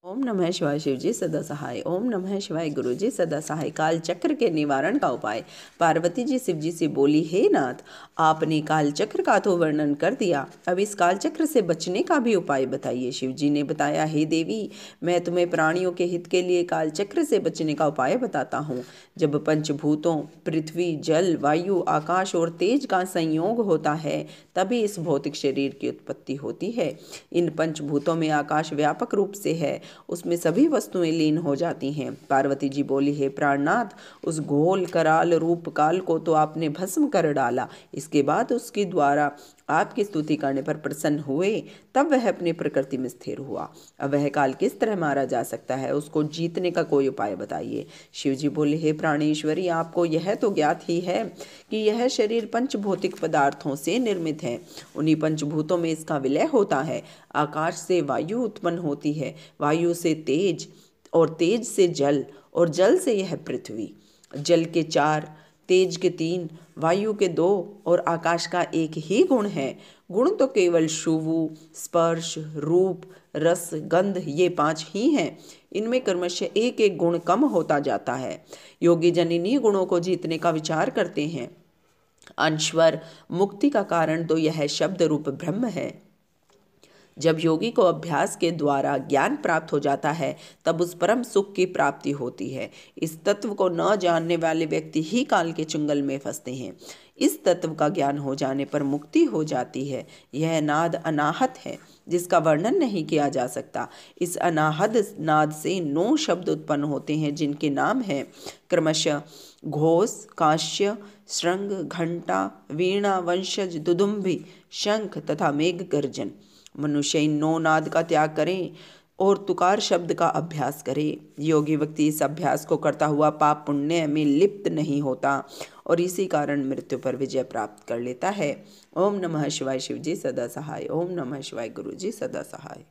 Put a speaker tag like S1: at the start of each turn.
S1: ओम नमः शिवाय शिव जी सदा सहाय। ओम नमः शिवाय गुरु जी सदा सहाय। काल चक्र के निवारण का उपाय। पार्वती जी शिव जी से बोली, हे नाथ, आपने काल चक्र का तो वर्णन कर दिया, अब इस काल चक्र से बचने का भी उपाय बताइए। शिव जी ने बताया, हे देवी, मैं तुम्हें प्राणियों के हित के लिए काल चक्र से बचने का उपाय बताता हूँ। जब पंचभूतों पृथ्वी, जल, वायु, आकाश और तेज का संयोग होता है तभी इस भौतिक शरीर की उत्पत्ति होती है। इन पंचभूतों में आकाश व्यापक रूप से है, उसमें सभी वस्तुएं लीन हो जाती हैं। पार्वती जी बोली, हे प्राणनाथ, उस घोल कराल रूप काल को तो आपने भस्म कर डाला, इसके बाद उसके द्वारा आपकी स्तुति करने पर प्रसन्न हुए, तब वह अपनी प्रकृति में स्थिर हुआ। अब वह काल किस तरह मारा जा सकता है, उसको जीतने का कोई उपाय बताइए। शिव जी बोले, हे प्राणेश्वरी, आपको यह तो ज्ञात ही है कि यह शरीर पंचभौतिक पदार्थों से निर्मित है। उन्हीं पंचभूतों में इसका विलय होता है। आकाश से वायु उत्पन्न होती है, वायु से तेज, और तेज से जल, और जल से यह पृथ्वी। जल के 4, तेज के 3, वायु के 2 और आकाश का एक ही गुण है। गुण तो केवल शुभु, स्पर्श, रूप, रस, गंध, ये 5 ही हैं। इनमें क्रमशः एक एक गुण कम होता जाता है। योगी जन इन्हीं गुणों को जीतने का विचार करते हैं। अंशवर मुक्ति का कारण तो यह शब्द रूप ब्रह्म है। जब योगी को अभ्यास के द्वारा ज्ञान प्राप्त हो जाता है तब उस परम सुख की प्राप्ति होती है। इस तत्व को न जानने वाले व्यक्ति ही काल के चुंगल में फंसते हैं। इस तत्व का ज्ञान हो जाने पर मुक्ति हो जाती है। यह नाद अनाहत है, जिसका वर्णन नहीं किया जा सकता। इस अनाहद नाद से 9 शब्द उत्पन्न होते हैं, जिनके नाम हैं क्रमशः घोष, काश्य, श्रृंग, घंटा, वीणा, वंशज, दुदुम्भी, शंख तथा मेघ गर्जन। मनुष्य इन 9 नाद का त्याग करें और तुकार शब्द का अभ्यास करे। योगी व्यक्ति इस अभ्यास को करता हुआ पाप पुण्य में लिप्त नहीं होता और इसी कारण मृत्यु पर विजय प्राप्त कर लेता है। ओम नमः शिवाय शिव जी सदा सहाय। ओम नमः शिवाय गुरु जी सदा सहाय।